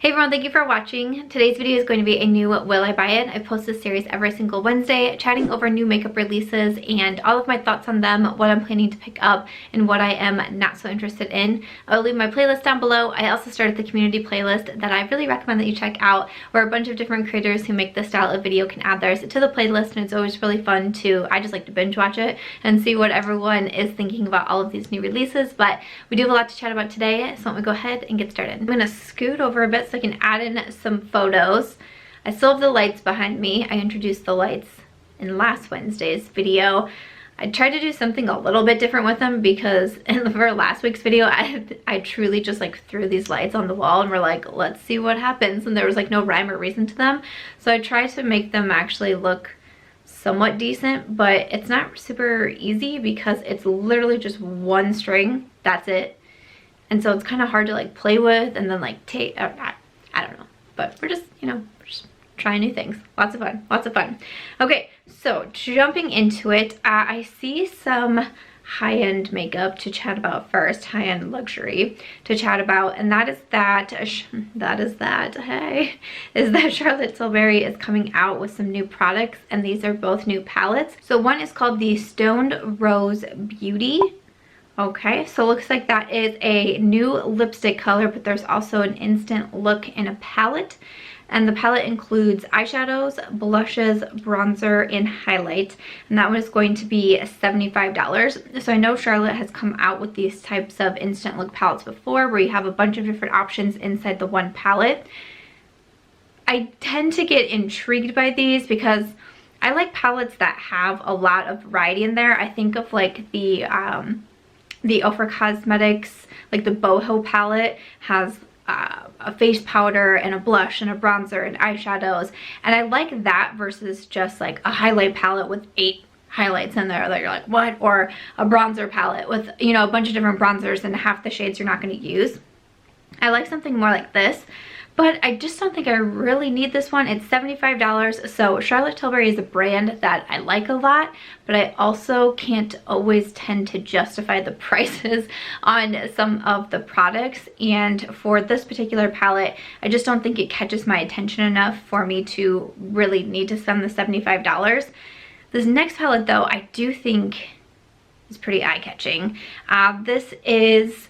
Hey everyone, thank you for watching. Today's video is going to be a new Will I Buy It? I post this series every single Wednesday, chatting over new makeup releases and all of my thoughts on them, what I'm planning to pick up, and what I am not so interested in. I'll leave my playlist down below. I also started the community playlist that I really recommend that you check out, where a bunch of different creators who make this style of video can add theirs to the playlist, and it's always really fun to, I just like to binge watch it and see what everyone is thinking about all of these new releases. But we do have a lot to chat about today, so let me go ahead and get started. I'm gonna scoot over a bit so I can add in some photos. I still have the lights behind me. I introduced the lights in last Wednesday's video. I tried to do something a little bit different with them because for last week's video, I truly just like threw these lights on the wall and we're like, let's see what happens. And there was like no rhyme or reason to them. So I tried to make them actually look somewhat decent, but it's not super easy because it's literally just one string. That's it. And so it's kind of hard to like play with and then like take, I don't know, but we're just, you know, we're just trying new things. Lots of fun, lots of fun. Okay, so jumping into it, I see some high-end makeup to chat about first, high-end luxury to chat about, and that is that Charlotte Tilbury is coming out with some new products, and these are both new palettes. So one is called the Stoned Rose Beauty. Okay, so it looks like that is a new lipstick color, but there's also an instant look in a palette. And the palette includes eyeshadows, blushes, bronzer, and highlight. And that one is going to be $75. So I know Charlotte has come out with these types of instant look palettes before, where you have a bunch of different options inside the one palette. I tend to get intrigued by these because I like palettes that have a lot of variety in there. I think of like the Ofra Cosmetics, like the Boho palette has a face powder and a blush and a bronzer and eyeshadows, and I like that versus just like a highlight palette with 8 highlights in there that you're like, what? Or a bronzer palette with, you know, a bunch of different bronzers and half the shades you're not going to use. I like something more like this, but I just don't think I really need this one. It's $75. So Charlotte Tilbury is a brand that I like a lot, but I also can't always tend to justify the prices on some of the products. And for this particular palette, I just don't think it catches my attention enough for me to really need to spend the $75. This next palette though, I do think is pretty eye-catching. This is,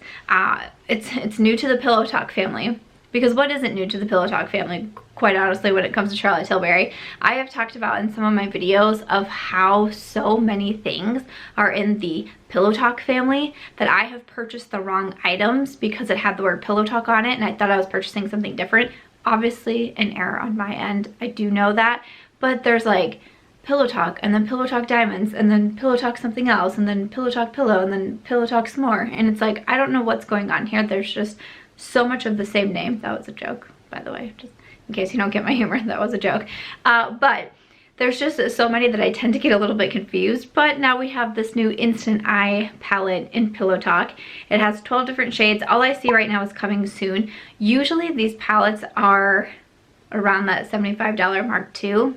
it's new to the Pillow Talk family. Because what isn't new to the Pillow Talk family, quite honestly, when it comes to Charlotte Tilbury? I have talked about in some of my videos of how so many things are in the Pillow Talk family that I have purchased the wrong items because it had the word Pillow Talk on it and I thought I was purchasing something different. Obviously, an error on my end. I do know that. But there's like Pillow Talk and then Pillow Talk Diamonds and then Pillow Talk something else and then Pillow Talk Pillow and then Pillow Talk S'more. And it's like, I don't know what's going on here. There's just so much of the same name. That was a joke, by the way, just in case you don't get my humor. That was a joke. But there's just so many that I tend to get a little bit confused. But now we have this new Instant Eye palette in Pillow Talk. It has 12 different shades. All I see right now is coming soon. Usually these palettes are around that $75 mark too,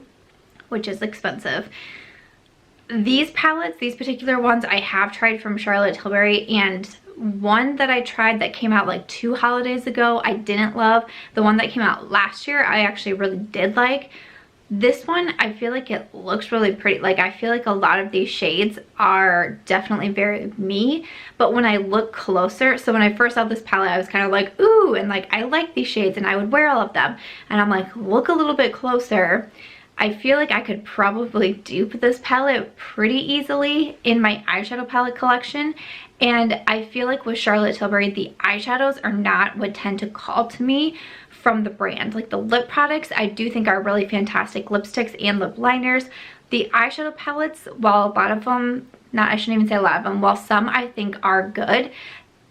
which is expensive. These palettes, these particular ones, I have tried from Charlotte Tilbury, and one that I tried that came out like 2 holidays ago, I didn't love. The one that came out last year, I actually really did like. This one, I feel like it looks really pretty. Like, I feel like a lot of these shades are definitely very me, but when I look closer, so when I first saw this palette, I was kind of like, ooh, and like, I like these shades and I would wear all of them. And I'm like, look a little bit closer. I feel like I could probably dupe this palette pretty easily in my eyeshadow palette collection. And I feel like with Charlotte Tilbury, the eyeshadows are not what tend to call to me from the brand. Like the lip products, I do think are really fantastic lipsticks and lip liners. The eyeshadow palettes, while a lot of them, I shouldn't even say a lot of them, while some I think are good,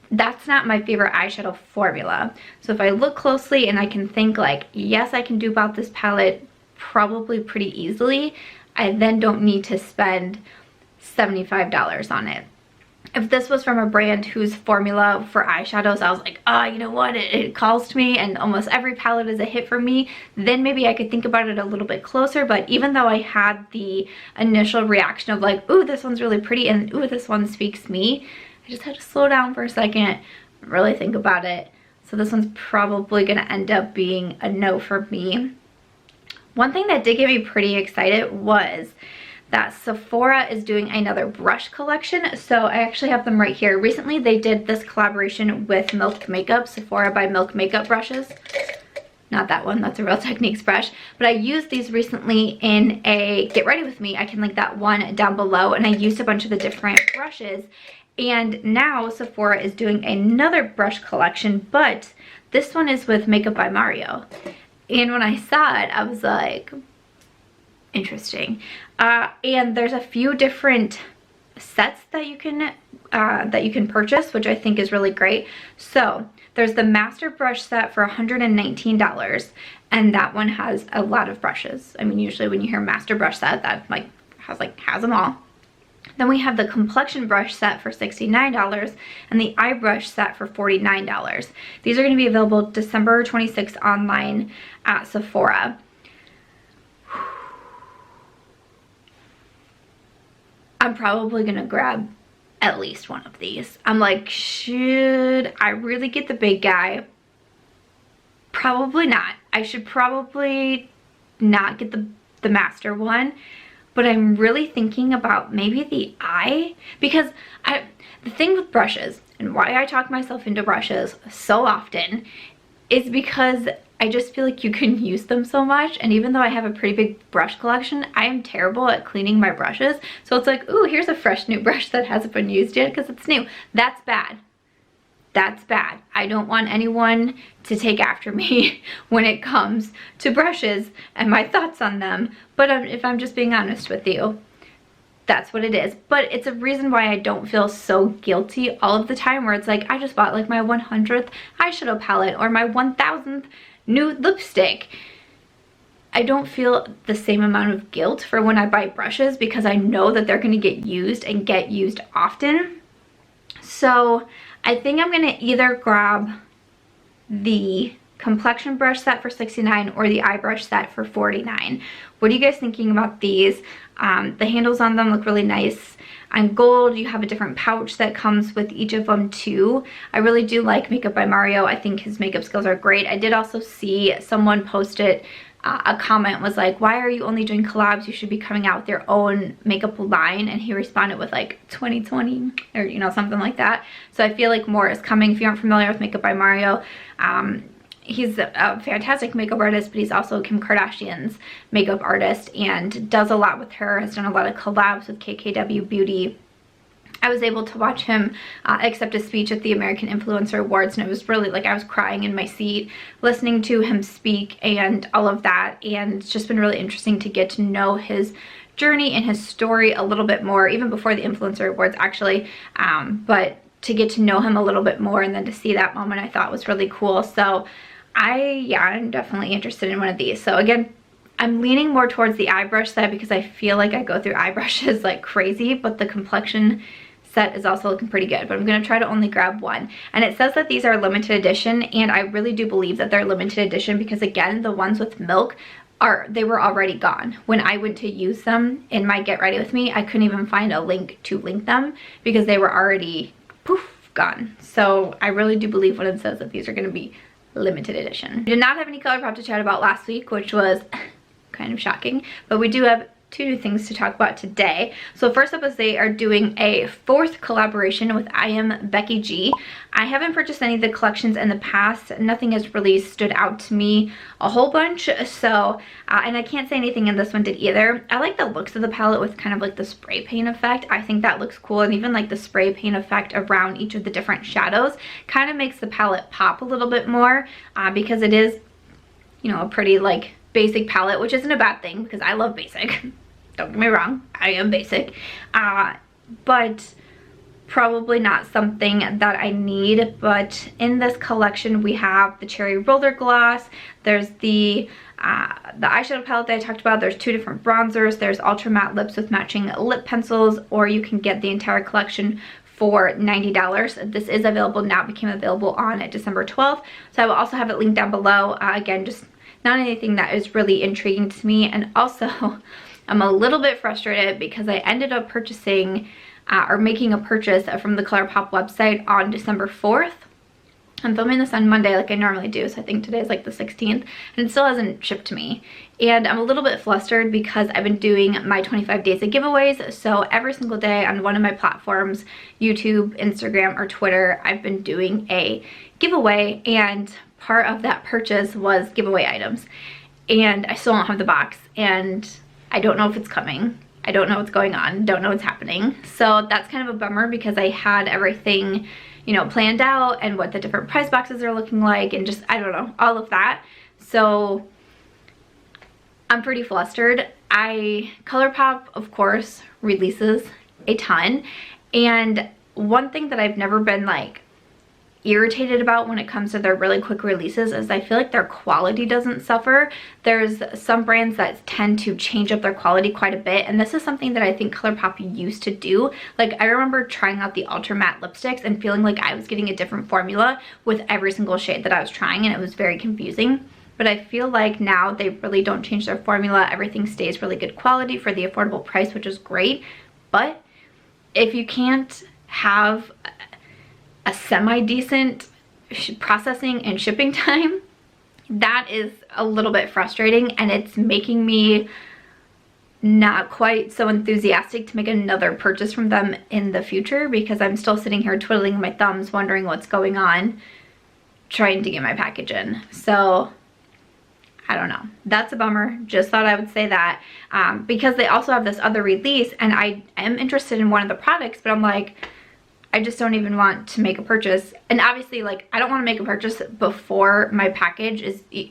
that's not my favorite eyeshadow formula. So if I look closely and I can think like, yes, I can dupe out this palette probably pretty easily, I then don't need to spend $75 on it. If this was from a brand whose formula for eyeshadows, I was like, oh, you know what, it calls to me and almost every palette is a hit for me, then maybe I could think about it a little bit closer. But even though I had the initial reaction of like, ooh, this one's really pretty and ooh, this one speaks me, I just had to slow down for a second, really think about it. So this one's probably gonna end up being a no for me. One thing that did get me pretty excited was that Sephora is doing another brush collection. So I actually have them right here. Recently they did this collaboration with Milk Makeup, Sephora by Milk Makeup brushes. Not that one, that's a Real Techniques brush. But I used these recently in a Get Ready With Me. I can link that one down below. And I used a bunch of the different brushes. And now Sephora is doing another brush collection, but this one is with Makeup by Mario. And when I saw it, I was like, interesting. And there's a few different sets that you can purchase, which I think is really great. So there's the master brush set for $119, and that one has a lot of brushes. I mean, usually when you hear master brush set, that has them all. Then we have the complexion brush set for $69 and the eye brush set for $49. These are going to be available December 26th online at Sephora. I'm probably going to grab at least one of these. I'm like, should I really get the big guy? Probably not. I should probably not get the master one. But I'm really thinking about maybe the eye, because the thing with brushes and why I talk myself into brushes so often is because I just feel like you can use them so much. And even though I have a pretty big brush collection, I am terrible at cleaning my brushes. So it's like, ooh, here's a fresh new brush that hasn't been used yet because it's new. That's bad. That's bad. I don't want anyone to take after me when it comes to brushes and my thoughts on them. But if I'm just being honest with you, that's what it is. But it's a reason why I don't feel so guilty all of the time, where it's like, I just bought like my 100th eyeshadow palette or my 1000th nude lipstick. I don't feel the same amount of guilt for when I buy brushes because I know that they're gonna get used and get used often. So I think I'm gonna either grab the complexion brush set for $69 or the eye brush set for $49. What are you guys thinking about these? The handles on them look really nice. On gold, you have a different pouch that comes with each of them too. I really do like Makeup by Mario. I think his makeup skills are great. I did also see someone post it. A comment was like, why are you only doing collabs? You should be coming out with your own makeup line. And he responded with like 2020 or, you know, something like that. So I feel like more is coming. If you aren't familiar with Makeup by Mario, he's a fantastic makeup artist, but he's also Kim Kardashian's makeup artist and does a lot with her, has done a lot of collabs with KKW Beauty. I was able to watch him accept a speech at the American Influencer Awards, and it was really like I was crying in my seat listening to him speak and all of that. And it's just been really interesting to get to know his journey and his story a little bit more, even before the Influencer Awards actually, but to get to know him a little bit more and then to see that moment I thought was really cool. So I'm definitely interested in one of these. So again, I'm leaning more towards the eye brush set because I feel like I go through eye brushes like crazy, but the complexion set is also looking pretty good. But I'm going to try to only grab one. And it says that these are limited edition, and I really do believe that they're limited edition because again, the ones with milk they were already gone. When I went to use them in my Get Ready With Me, I couldn't even find a link to link them because they were already poof, gone. So I really do believe when it says that these are going to be limited edition. We did not have any Colourpop to chat about last week, which was kind of shocking, but we do have two new things to talk about today. So first up is they are doing a 4th collaboration with I Am Becky G. I haven't purchased any of the collections in the past. Nothing has really stood out to me a whole bunch. So, and I can't say anything in this one did either. I like the looks of the palette with kind of like the spray paint effect. I think that looks cool, and even like the spray paint effect around each of the different shadows kind of makes the palette pop a little bit more because it is, you know, a pretty like basic palette, which isn't a bad thing because I love basic. Don't get me wrong, I am basic, but probably not something that I need. But in this collection we have the Cherry Roller Gloss, there's the eyeshadow palette that I talked about, there's 2 different bronzers, there's ultra matte lips with matching lip pencils, or you can get the entire collection for $90. This is available now, became available on December 12th, so I will also have it linked down below. Again, just not anything that is really intriguing to me. And also I'm a little bit frustrated because I ended up purchasing or making a purchase from the Colourpop website on December 4th. I'm filming this on Monday like I normally do, so I think today's like the 16th, and it still hasn't shipped to me. And I'm a little bit flustered because I've been doing my 25 days of giveaways, so every single day on one of my platforms, YouTube, Instagram, or Twitter, I've been doing a giveaway, and part of that purchase was giveaway items. And I still don't have the box, and I don't know if it's coming. I don't know what's going on, don't know what's happening. So that's kind of a bummer because I had everything, you know, planned out and what the different prize boxes are looking like and just, I don't know, all of that. So I'm pretty flustered. Colourpop, of course, releases a ton. And one thing that I've never been like irritated about when it comes to their really quick releases is I feel like their quality doesn't suffer. There's some brands that tend to change up their quality quite a bit, and this is something that I think Colourpop used to do. Like, I remember trying out the Ultra Matte lipsticks and feeling like I was getting a different formula with every single shade that I was trying, and it was very confusing. But I feel like now they really don't change their formula. Everything stays really good quality for the affordable price, which is great. But if you can't have a semi-decent processing and shipping time, that is a little bit frustrating, and it's making me not quite so enthusiastic to make another purchase from them in the future, because I'm still sitting here twiddling my thumbs wondering what's going on, trying to get my package in. So I don't know, that's a bummer. Just thought I would say that because they also have this other release, and I am interested in one of the products, but I'm like, I just don't even want to make a purchase. And obviously, like, I don't want to make a purchase before my package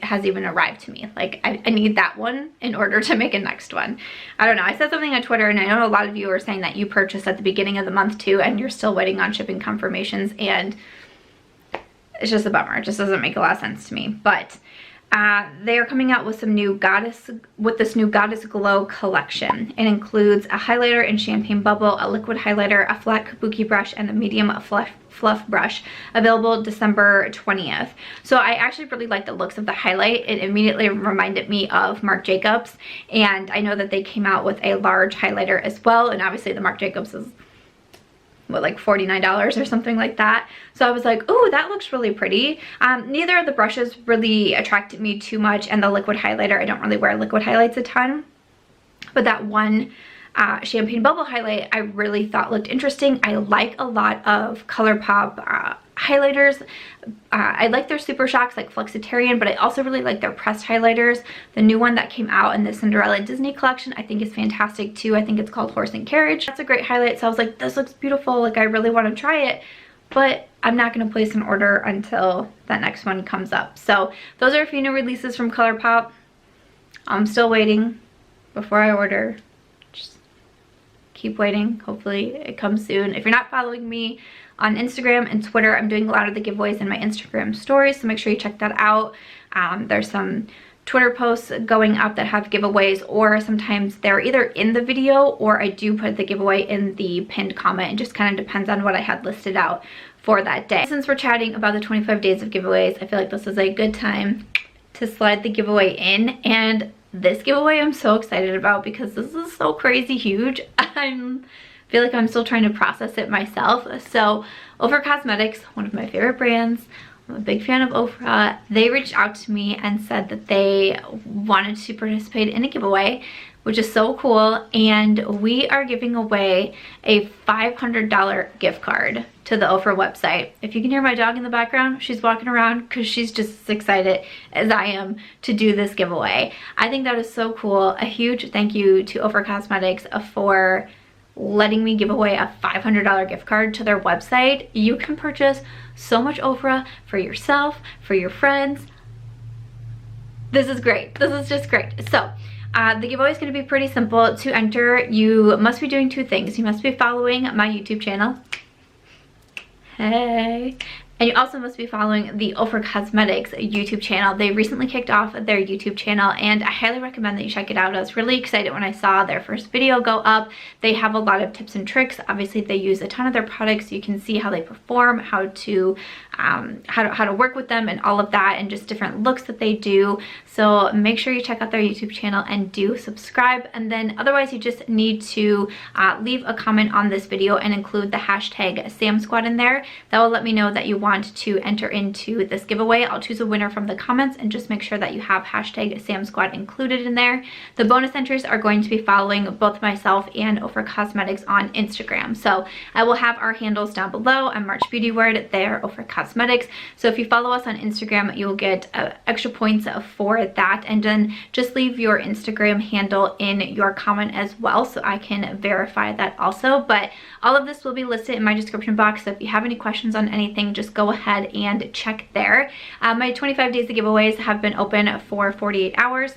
has even arrived to me. Like, I need that one in order to make a next one. I don't know. I said something on Twitter, and I know a lot of you are saying that you purchased at the beginning of the month too, and you're still waiting on shipping confirmations, and it's just a bummer. It just doesn't make a lot of sense to me. But they are coming out with this new Goddess Glow collection. It includes a highlighter in Champagne Bubble, a liquid highlighter, a flat kabuki brush, and a medium fluff brush, available December 20th. So I actually really like the looks of the highlight. It immediately reminded me of Marc Jacobs, and I know that they came out with a large highlighter as well, and obviously the Marc Jacobs is what, like $49 or something like that. So I was like, oh, that looks really pretty. Neither of the brushes really attracted me too much, and the liquid highlighter, I don't really wear liquid highlights a ton, but that one Champagne Bubble highlight I really thought looked interesting. I like a lot of Colourpop highlighters. I like their Super Shocks like Flexitarian, but I also really like their pressed highlighters. The new one that came out in the Cinderella Disney collection I think is fantastic too. I think it's called Horse and Carriage. That's a great highlight, so I was like, this looks beautiful. Like, I really want to try it, but I'm not going to place an order until that next one comes up. So those are a few new releases from Colourpop. I'm still waiting before I order. Just keep waiting. Hopefully it comes soon. If you're not following me on Instagram and Twitter, I'm doing a lot of the giveaways in my Instagram stories, so make sure you check that out. There's some Twitter posts going up that have giveaways, or sometimes they're either in the video or I do put the giveaway in the pinned comment. It just kind of depends on what I had listed out for that day. Since we're chatting about the 25 days of giveaways, I feel like this is a good time to slide the giveaway in. And this giveaway I'm so excited about because this is so crazy huge. I feel like I'm still trying to process it myself. So Ofra Cosmetics, one of my favorite brands, I'm a big fan of Ofra. They reached out to me and said that they wanted to participate in a giveaway, which is so cool. And we are giving away a $500 gift card to the Ofra website. If you can hear my dog in the background, she's walking around because she's just as excited as I am to do this giveaway. I think that is so cool. A huge thank you to Ofra Cosmetics for letting me give away a $500 gift card to their website. You can purchase so much Ofra for yourself, for your friends. This is great. This is just great. So the giveaway is going to be pretty simple. To enter, you must be doing two things. You must be following my YouTube channel. Hey. And you also must be following the Ofra Cosmetics YouTube channel. They recently kicked off their YouTube channel, and I highly recommend that you check it out. I was really excited when I saw their first video go up. They have a lot of tips and tricks. Obviously, they use a ton of their products. You can see how they perform, how to work with them, and all of that, and just different looks that they do. So make sure you check out their YouTube channel and do subscribe. And then otherwise, you just need to leave a comment on this video and include the hashtag SamSquad in there. That will let me know that you want to enter into this giveaway. I'll choose a winner from the comments and just make sure that you have hashtag SamSquad included in there. The bonus entries are going to be following both myself and Ofra Cosmetics on Instagram. So I will have our handles down below. I'm March Beauty Word, they're Ofra Cosmetics. So if you follow us on Instagram, you'll get extra points for that. And then just leave your Instagram handle in your comment as well so I can verify that also. But all of this will be listed in my description box. So if you have any questions on anything, just go ahead and check there. My 25 days of giveaways have been open for 48 hours.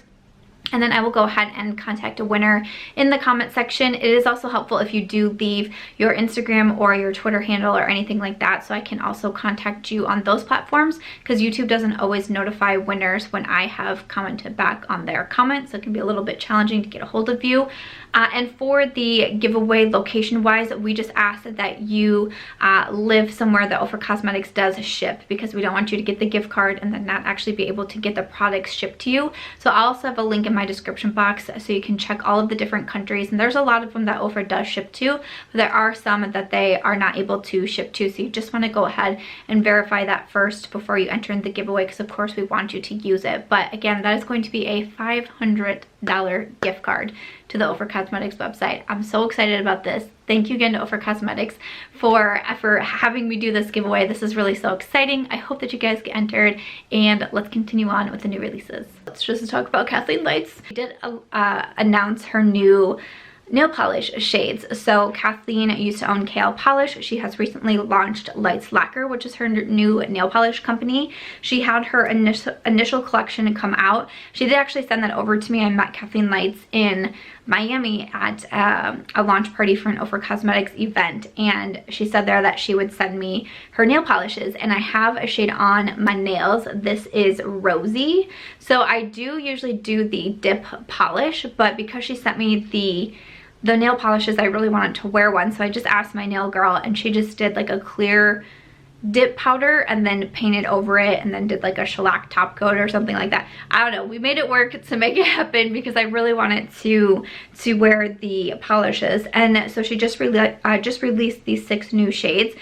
And then I will go ahead and contact a winner in the comment section. It is also helpful if you do leave your Instagram or your Twitter handle or anything like that, so I can also contact you on those platforms, because YouTube doesn't always notify winners when I have commented back on their comments, so it can be a little bit challenging to get a hold of you. And for the giveaway location wise, we just ask that you live somewhere that Ofra Cosmetics does ship, because we don't want you to get the gift card and then not actually be able to get the products shipped to you. So I'll also have a link in my description box so you can check all of the different countries, and there's a lot of them that Ofra does ship to, but there are some that they are not able to ship to, so you just want to go ahead and verify that first before you enter in the giveaway, because of course we want you to use it. But again, that is going to be a $500 gift card to the Ofra Cosmetics website. I'm so excited about this. Thank you again to Ofra Cosmetics for having me do this giveaway. This is really so exciting. I hope that you guys get entered, and let's continue on with the new releases. Let's just talk about Kathleen Lights. She did announce her new nail polish shades. So Kathleen used to own Kale Polish. She has recently launched Lights Lacquer, which is her new nail polish company. She had her initial collection come out. She did actually send that over to me. I met Kathleen Lights in Miami at a launch party for an Ofra Cosmetics event, and she said there that she would send me her nail polishes, and I have a shade on my nails. This is Rosy. So I do usually do the dip polish, but because she sent me the nail polishes, I really wanted to wear one, so I just asked my nail girl, and she just did like a clear dip powder and then painted over it, and then did like a shellac top coat or something like that. I don't know, we made it work to make it happen because I really wanted to wear the polishes. And so she just released these 6 new shades,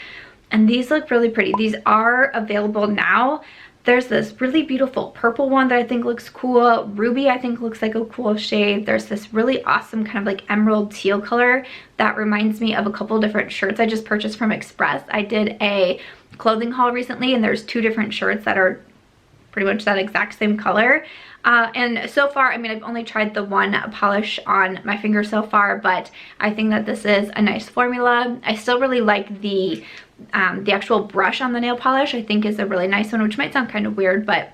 and these look really pretty. These are available now. There's this really beautiful purple one that I think looks cool. Ruby I think looks like a cool shade. There's this really awesome kind of like emerald teal color that reminds me of a couple different shirts I just purchased from Express. I did a clothing haul recently, and there's 2 different shirts that are pretty much that exact same color. And so far, I mean, I've only tried the one polish on my finger so far, but I think that this is a nice formula. I still really like the actual brush on the nail polish. I think is a really nice one, which might sound kind of weird, but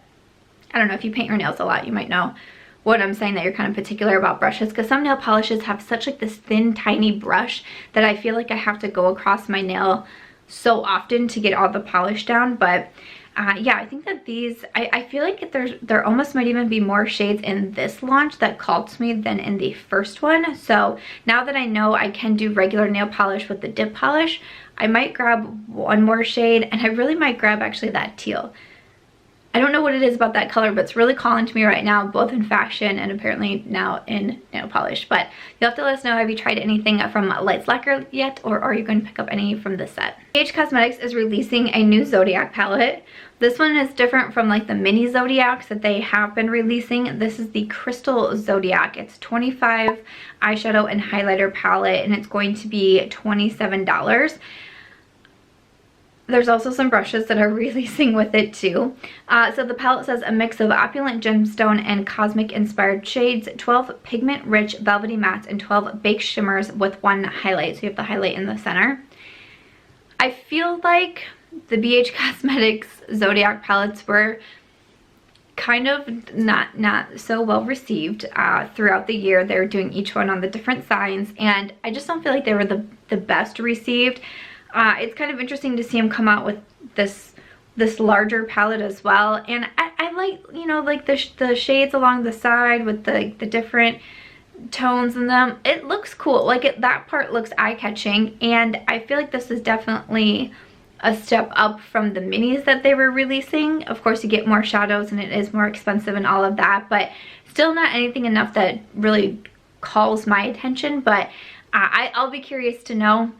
I don't know, if you paint your nails a lot, you might know what I'm saying, that you're kind of particular about brushes, because some nail polishes have such like this thin, tiny brush that I feel like I have to go across my nail so often to get all the polish down. But yeah, I think that these, I feel like there almost might even be more shades in this launch that called to me than in the first one. So now that I know I can do regular nail polish with the dip polish, I might grab one more shade, and I really might grab actually that teal. I don't know what it is about that color, but it's really calling to me right now, both in fashion and apparently now in nail polish. But you'll have to let us know, have you tried anything from Lights Lacquer yet, or are you going to pick up any from this set? BH Cosmetics is releasing a new Zodiac palette. This one is different from like the mini Zodiacs that they have been releasing. This is the Crystal Zodiac. It's 25 eyeshadow and highlighter palette, and it's going to be $27. There's also some brushes that are releasing with it too. So the palette says a mix of opulent gemstone and cosmic inspired shades, 12 pigment rich velvety mattes, and 12 baked shimmers with 1 highlight. So you have the highlight in the center. I feel like the BH Cosmetics Zodiac palettes were kind of not so well received throughout the year. They were doing each one on the different signs, and I just don't feel like they were the best received. It's kind of interesting to see him come out with this larger palette as well, and I like, you know, like the shades along the side with the different tones in them. It looks cool. Like that part looks eye-catching, and I feel like this is definitely a step up from the minis that they were releasing. Of course, you get more shadows and it is more expensive and all of that, but still not anything enough that really calls my attention. But I'll be curious to know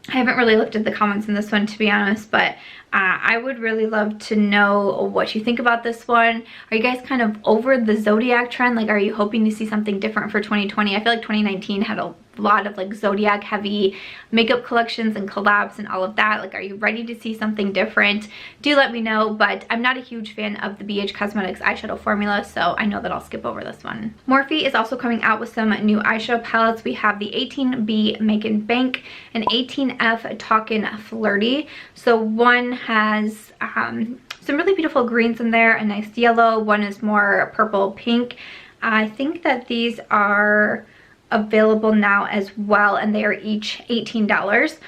I haven't really looked at the comments in this one, to be honest, but I would really love to know what you think about this one. Are you guys kind of over the Zodiac trend? Like, are you hoping to see something different for 2020? I feel like 2019 had a lot of like Zodiac heavy makeup collections and collabs and all of that. Like, are you ready to see something different? Do let me know, but I'm not a huge fan of the BH Cosmetics eyeshadow formula, so I know that I'll skip over this one. Morphe is also coming out with some new eyeshadow palettes. We have the 18B Make and Bank and 18F Talkin' Flirty. So one has some really beautiful greens in there, a nice yellow. One is more purple pink. I think that these are available now as well, and they are each $18.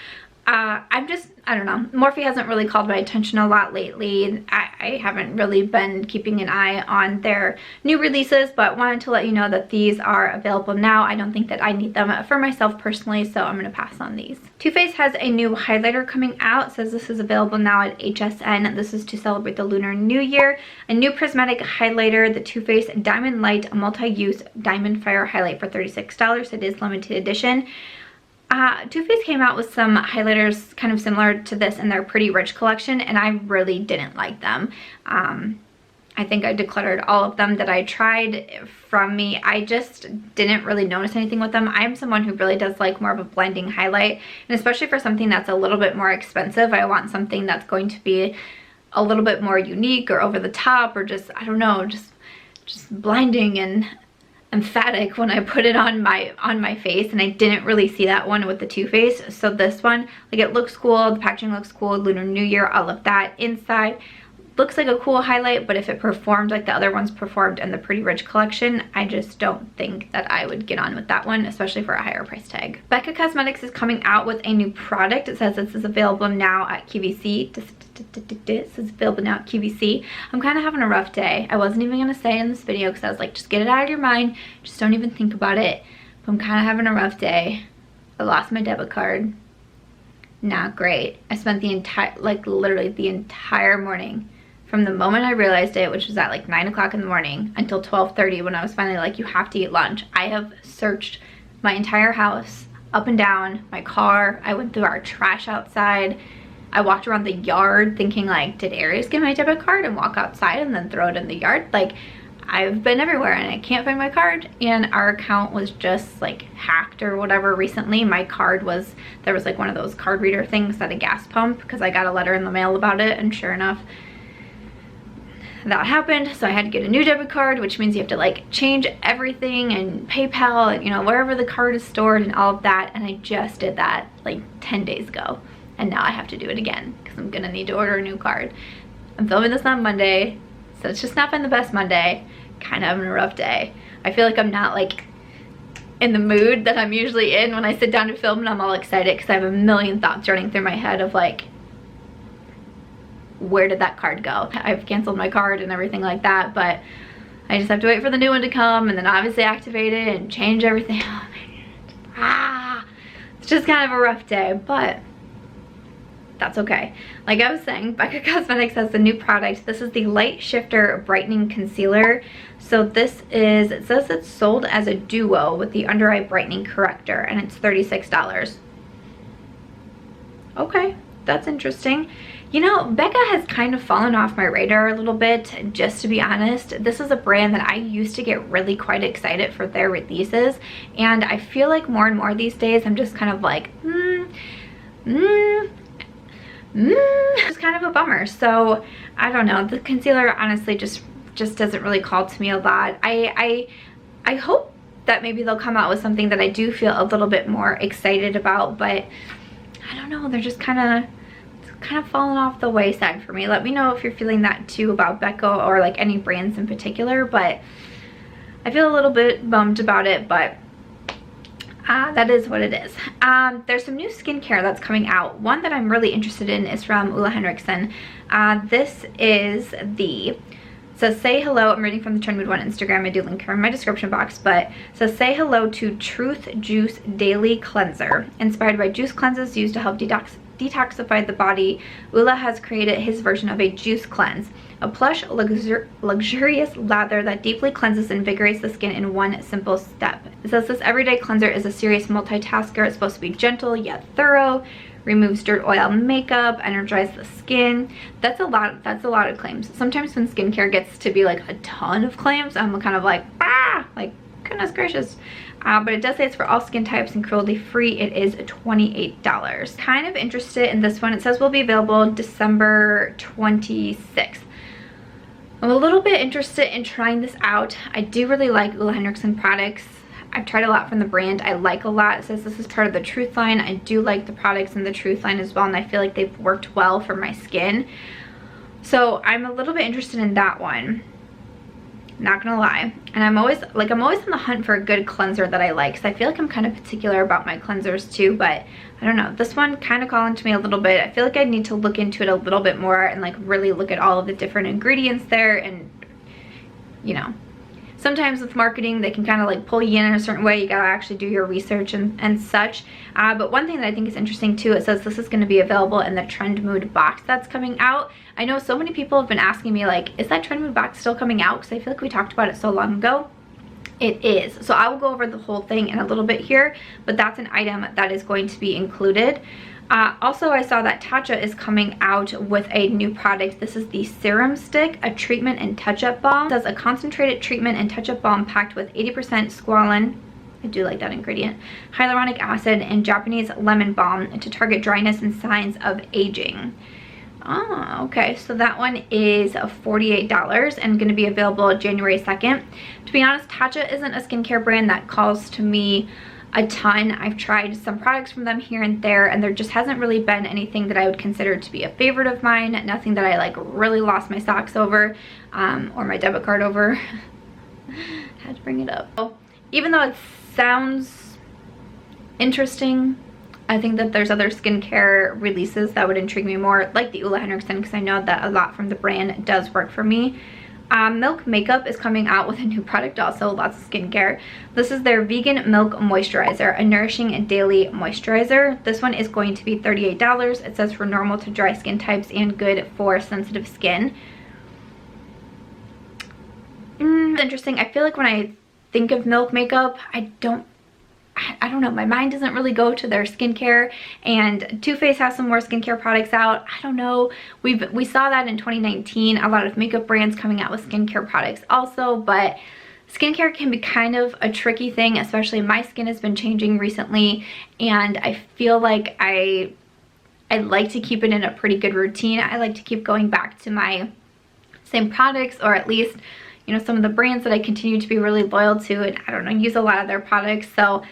I don't know, Morphe hasn't really called my attention a lot lately. I haven't really been keeping an eye on their new releases, but wanted to let you know that these are available now. I don't think that I need them for myself personally, so I'm gonna pass on these. Too Faced has a new highlighter coming out. It says this is available now at HSN. This is to celebrate the Lunar New Year. A new prismatic highlighter, the Too Faced Diamond Light Multi-Use Diamond Fire Highlight for $36. It is limited edition. Too Faced came out with some highlighters kind of similar to this in their Pretty Rich collection, and I really didn't like them. I think I decluttered all of them that I tried from me. I just didn't really notice anything with them. I'm someone who really does like more of a blending highlight, and especially for something that's a little bit more expensive, I want something that's going to be a little bit more unique or over the top, or just, I don't know, just blinding and emphatic when I put it on my face, and I didn't really see that one with the Too Faced. So this one, like, it looks cool, the packaging looks cool, Lunar New Year, all of that. Inside looks like a cool highlight, but if it performed like the other ones performed in the Pretty Rich collection, I just don't think that I would get on with that one, especially for a higher price tag. Becca Cosmetics is coming out with a new product. It says this is available now at QVC. This is available now at QVC. I'm kind of having a rough day. I wasn't even going to say it in this video because I was like, just get it out of your mind. Just don't even think about it. But I'm kind of having a rough day. I lost my debit card. Not great. I spent the entire, like literally the entire morning from the moment I realized it, which was at like 9 o'clock in the morning, until 12:30 when I was finally like, you have to eat lunch. I have searched my entire house, up and down, my car. I went through our trash outside. I walked around the yard thinking like, did Aries get my debit card and walk outside and then throw it in the yard? Like, I've been everywhere and I can't find my card, and our account was just like hacked or whatever recently. My card was, there was like one of those card reader things at a gas pump because I got a letter in the mail about it, and sure enough, that happened. So I had to get a new debit card, which means you have to like change everything and PayPal and, you know, wherever the card is stored and all of that. And I just did that like 10 days ago, and now I have to do it again because I'm gonna need to order a new card. I'm filming this on Monday, so it's just not been the best Monday. Kind of having a rough day. I feel like I'm not like in the mood that I'm usually in when I sit down to film, and I'm all excited because I have a million thoughts running through my head of like, where did that card go? I've canceled my card and everything like that, but I just have to wait for the new one to come and then obviously activate it and change everything. Oh my God. It's just kind of a rough day, but that's okay. Like I was saying, Becca Cosmetics has a new product. This is the Light Shifter Brightening Concealer. So this is, it says it's sold as a duo with the Under Eye Brightening Corrector, and it's $36. Okay, that's interesting. You know, Becca has kind of fallen off my radar a little bit, just to be honest. This is a brand that I used to get really quite excited for their releases, and I feel like more and more these days I'm just kind of like, it's kind of a bummer. So I don't know, the concealer honestly just doesn't really call to me a lot. I hope that maybe they'll come out with something that I do feel a little bit more excited about, but I don't know, they're just kind of fallen off the wayside for me. Let me know if you're feeling that too about Becca or like any brands in particular, but I feel a little bit bummed about it, but that is what it is. There's some new skincare that's coming out. One that I'm really interested in is from Ulla Henriksen. This is the, so Say Hello, I'm reading from the Trend Mood One Instagram. I do link her in my description box, but so Say Hello to Truth Juice Daily Cleanser. Inspired by juice cleanses used to help detoxify the body, Ulla has created his version of a juice cleanse, a plush, luxurious lather that deeply cleanses and invigorates the skin in one simple step. It says this everyday cleanser is a serious multitasker. It's supposed to be gentle yet thorough, removes dirt, oil, makeup, energize the skin. That's a lot of claims. Sometimes when skincare gets to be like a ton of claims, I'm kind of like, like goodness gracious. But it does say it's for all skin types and cruelty free. It is $28. Kind of interested in this one. It says will be available December 26th. I'm a little bit interested in trying this out. I do really like Ole Henriksen products. I've tried a lot from the brand. I like a lot. It says this is part of the Truth line. I do like the products in the Truth line as well, and I feel like they've worked well for my skin. So I'm a little bit interested in that one. Not gonna lie. And I'm always on the hunt for a good cleanser that I like, because I feel like I'm kind of particular about my cleansers too, but I don't know, this one kind of calling to me a little bit. I feel like I need to look into it a little bit more and like really look at all of the different ingredients there. And you know, sometimes with marketing they can kind of like pull you in a certain way. You gotta actually do your research and such. But one thing that I think is interesting too, it says this is going to be available in the Trend Mood box that's coming out. I know so many people have been asking me like, is that Trend Mood box still coming out? Because I feel like we talked about it so long ago. It is. So I will go over the whole thing in a little bit here, but that's an item that is going to be included. Also, I saw that Tatcha is coming out with a new product. This is the Serum Stick, a treatment and touch-up balm. It says a concentrated treatment and touch-up balm packed with 80% squalane, I do like that ingredient, hyaluronic acid, and Japanese lemon balm to target dryness and signs of aging. Oh, okay, so that one is $48 and going to be available January 2nd. To be honest, Tatcha isn't a skincare brand that calls to me a ton. I've tried some products from them here and there, and there just hasn't really been anything that I would consider to be a favorite of mine. Nothing that I like really lost my socks over, or my debit card over. Had to bring it up. So, even though it sounds interesting, I think that there's other skincare releases that would intrigue me more, like the Ole Henriksen, because I know that a lot from the brand does work for me. Milk Makeup is coming out with a new product also, lots of skincare. This is their Vegan Milk Moisturizer, a nourishing and daily moisturizer. This one is going to be $38. It says for normal to dry skin types and good for sensitive skin. It's interesting. I feel like when I think of Milk Makeup, I don't know, my mind doesn't really go to their skincare, and Too Faced has some more skincare products out. I don't know, we saw that in 2019, a lot of makeup brands coming out with skincare products also, but skincare can be kind of a tricky thing, especially my skin has been changing recently, and I feel like I like to keep it in a pretty good routine. I like to keep going back to my same products, or at least, you know, some of the brands that I continue to be really loyal to, and I don't know, use a lot of their products. So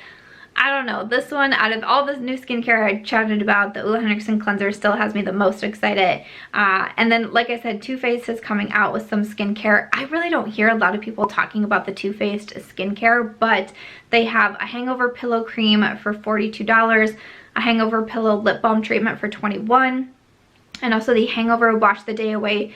I don't know, this one, out of all this new skincare I chatted about, the Ole Henriksen cleanser still has me the most excited. And then, like I said, Too Faced is coming out with some skincare. I really don't hear a lot of people talking about the Too Faced skincare, but they have a hangover pillow cream for $42, a hangover pillow lip balm treatment for $21, and also the hangover wash the day away.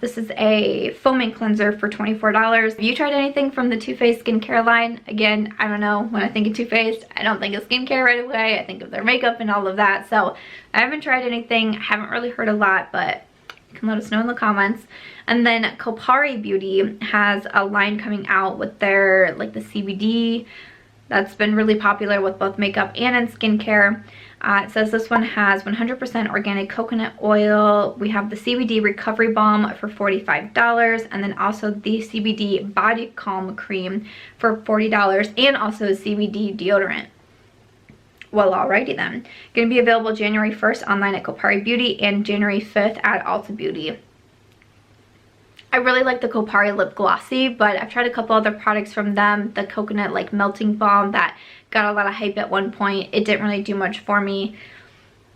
This is a foaming cleanser for $24. Have you tried anything from the Too Faced skincare line? Again, I don't know, when I think of Too Faced, I don't think of skincare right away. I think of their makeup and all of that. So I haven't tried anything, haven't really heard a lot, but you can let us know in the comments. And then Colourpop Beauty has a line coming out with their, like, the CBD that's been really popular with both makeup and in skincare. It says this one has 100% organic coconut oil. We have the CBD Recovery Balm for $45, and then also the CBD Body Calm Cream for $40, and also CBD deodorant. Well, alrighty then. Going to be available January 1st online at Colourpop Beauty and January 5th at Ulta Beauty. I really like the Colourpop Lip Glossy, but I've tried a couple other products from them. The coconut like melting balm that got a lot of hype at one point. It didn't really do much for me.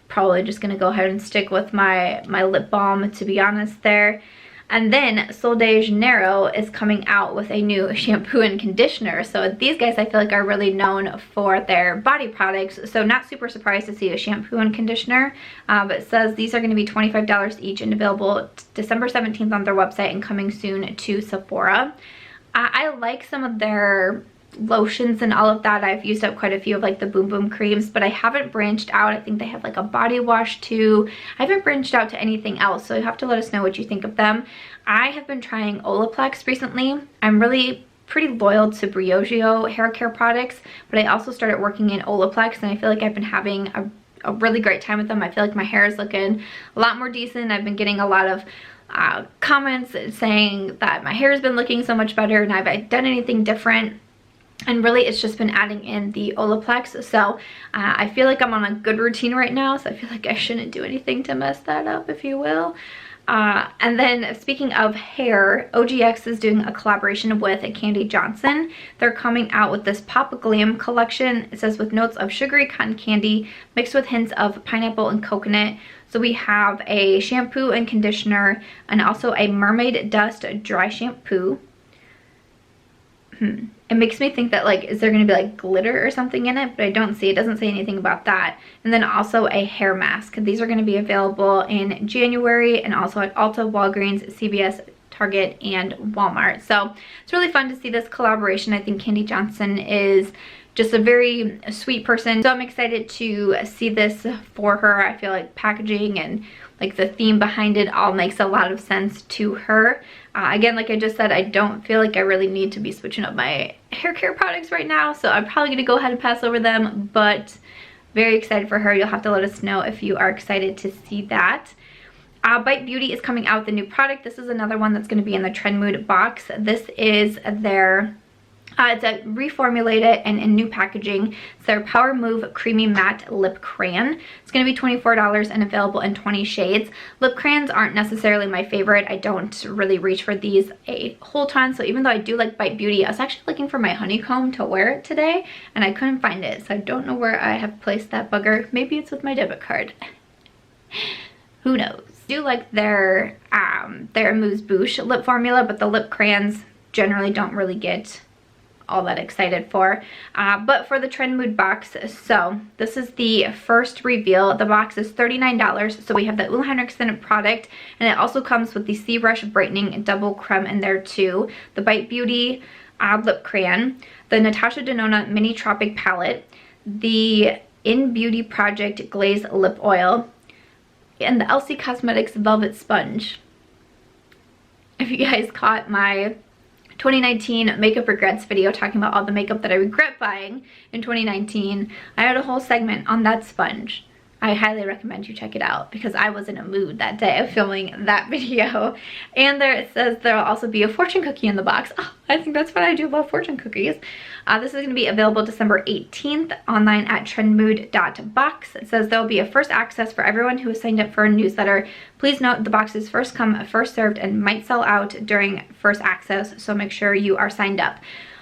Probably just gonna go ahead and stick with my lip balm, to be honest there. And then Sol de Janeiro is coming out with a new shampoo and conditioner. So these guys I feel like are really known for their body products. So not super surprised to see a shampoo and conditioner. But it says these are going to be $25 each and available December 17th on their website and coming soon to Sephora. I like some of their lotions and all of that. I've used up quite a few of like the Boom Boom creams, but I haven't branched out. I think they have like a body wash too. I haven't branched out to anything else, so you have to let us know what you think of them. I have been trying Olaplex recently. I'm really pretty loyal to Briogeo hair care products, but I also started working in Olaplex, and I feel like I've been having a really great time with them. I feel like my hair is looking a lot more decent. I've been getting a lot of comments saying that my hair has been looking so much better and I've done anything different. And really it's just been adding in the Olaplex. So I feel like I'm on a good routine right now. So I feel like I shouldn't do anything to mess that up, if you will. And then speaking of hair, OGX is doing a collaboration with Candy Johnson. They're coming out with this Pop Glam collection. It says with notes of sugary cotton candy mixed with hints of pineapple and coconut. So we have a shampoo and conditioner and also a mermaid dust dry shampoo. It makes me think that like, is there going to be like glitter or something in it? But I don't see, it doesn't say anything about that. And then also a hair mask. These are going to be available in January and also at Ulta, Walgreens, CVS, Target, and Walmart. So it's really fun to see this collaboration. I think Candy Johnson is just a very sweet person. So I'm excited to see this for her. I feel like packaging and like the theme behind it all makes a lot of sense to her. Again, like I just said, I don't feel like I really need to be switching up my hair care products right now. So I'm probably going to go ahead and pass over them, but very excited for her. You'll have to let us know if you are excited to see that. Bite Beauty is coming out with a new product. This is another one that's going to be in the Trend Mood box. This is their it's a reformulated and in new packaging. It's their Power Move Creamy Matte Lip Crayon. It's going to be $24 and available in 20 shades. Lip crayons aren't necessarily my favorite. I don't really reach for these a whole ton. So even though I do like Bite Beauty, I was actually looking for my honeycomb to wear it today and I couldn't find it. So I don't know where I have placed that bugger. Maybe it's with my debit card. Who knows? I do like their Amuse Bouche lip formula, but the lip crayons generally don't really get all that excited for. But for the Trend Mood box, so this is the first reveal. The box is $39. So we have the Ole Henriksen product, and it also comes with the Sea Rush Brightening Double Creme in there too. The Bite Beauty lip crayon, the Natasha Denona Mini Tropic palette, the In Beauty Project Glaze lip oil, and the LC Cosmetics Velvet Sponge. If you guys caught my 2019 makeup regrets video talking about all the makeup that I regret buying in 2019, I had a whole segment on that sponge. I highly recommend you check it out because I was in a mood that day of filming that video. And there it says there will also be a fortune cookie in the box. Oh, I think that's what I do about fortune cookies. This is going to be available December 18th online at trendmood.box. It says there will be a first access for everyone who has signed up for a newsletter. Please note the box is first come, first served and might sell out during first access, so make sure you are signed up.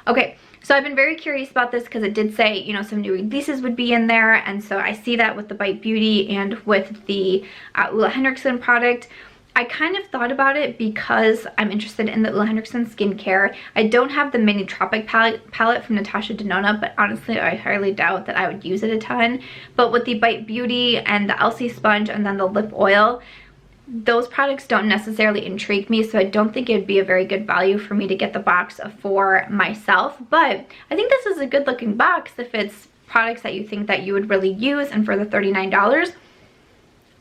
Okay. So I've been very curious about this because it did say, you know, some new releases would be in there. And so I see that with the Bite Beauty and with the Ole Henriksen product. I kind of thought about it because I'm interested in the Ole Henriksen skincare. I don't have the Mini Tropic palette from Natasha Denona, but honestly, I highly doubt that I would use it a ton. But with the Bite Beauty and the LC Sponge and then the lip oil, those products don't necessarily intrigue me, so I don't think it would be a very good value for me to get the box for myself. But I think this is a good looking box if it's products that you think that you would really use, and for the $39,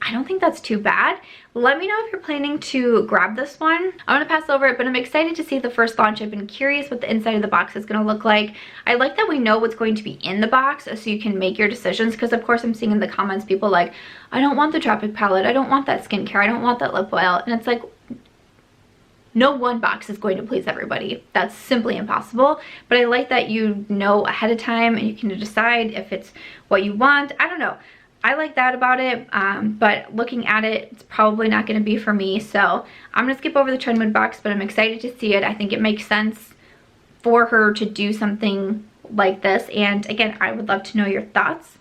I don't think that's too bad. Let me know if you're planning to grab this one. I'm going to pass over it, but I'm excited to see the first launch. I've been curious what the inside of the box is going to look like. I like that we know what's going to be in the box so you can make your decisions, because of course I'm seeing in the comments people like, I don't want the Tropic palette, I don't want that skincare, I don't want that lip oil. And it's like, no one box is going to please everybody. That's simply impossible. But I like that you know ahead of time and you can decide if it's what you want. I don't know. I like that about it, but looking at it, it's probably not going to be for me. So I'm going to skip over the Trend Mood box, but I'm excited to see it. I think it makes sense for her to do something like this. And again, I would love to know your thoughts.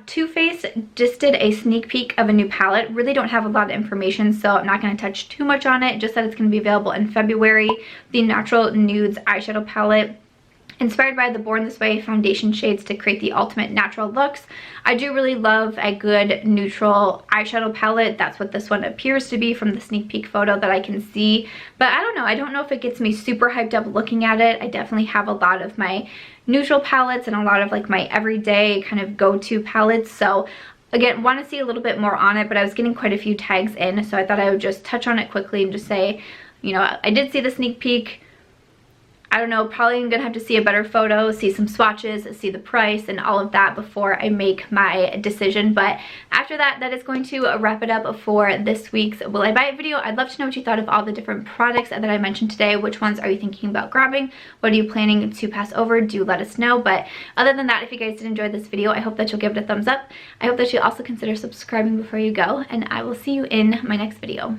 Too Faced just did a sneak peek of a new palette. Really don't have a lot of information, so I'm not going to touch too much on it. Just that it's going to be available in February. The Natural Nudes eyeshadow palette, inspired by the Born This Way foundation shades to create the ultimate natural looks. I do really love a good neutral eyeshadow palette. That's what this one appears to be from the sneak peek photo that I can see. But I don't know. I don't know if it gets me super hyped up looking at it. I definitely have a lot of my neutral palettes and a lot of like my everyday kind of go-to palettes. So again, want to see a little bit more on it, but I was getting quite a few tags in. So I thought I would just touch on it quickly and just say, you know, I did see the sneak peek. I don't know, probably I'm gonna have to see a better photo, see some swatches, see the price and all of that before I make my decision. But after that, that is going to wrap it up for this week's Will I Buy It video. I'd love to know what you thought of all the different products that I mentioned today. Which ones are you thinking about grabbing? What are you planning to pass over? Do let us know. But other than that, if you guys did enjoy this video, I hope that you'll give it a thumbs up. I hope that you also consider subscribing before you go, and I will see you in my next video.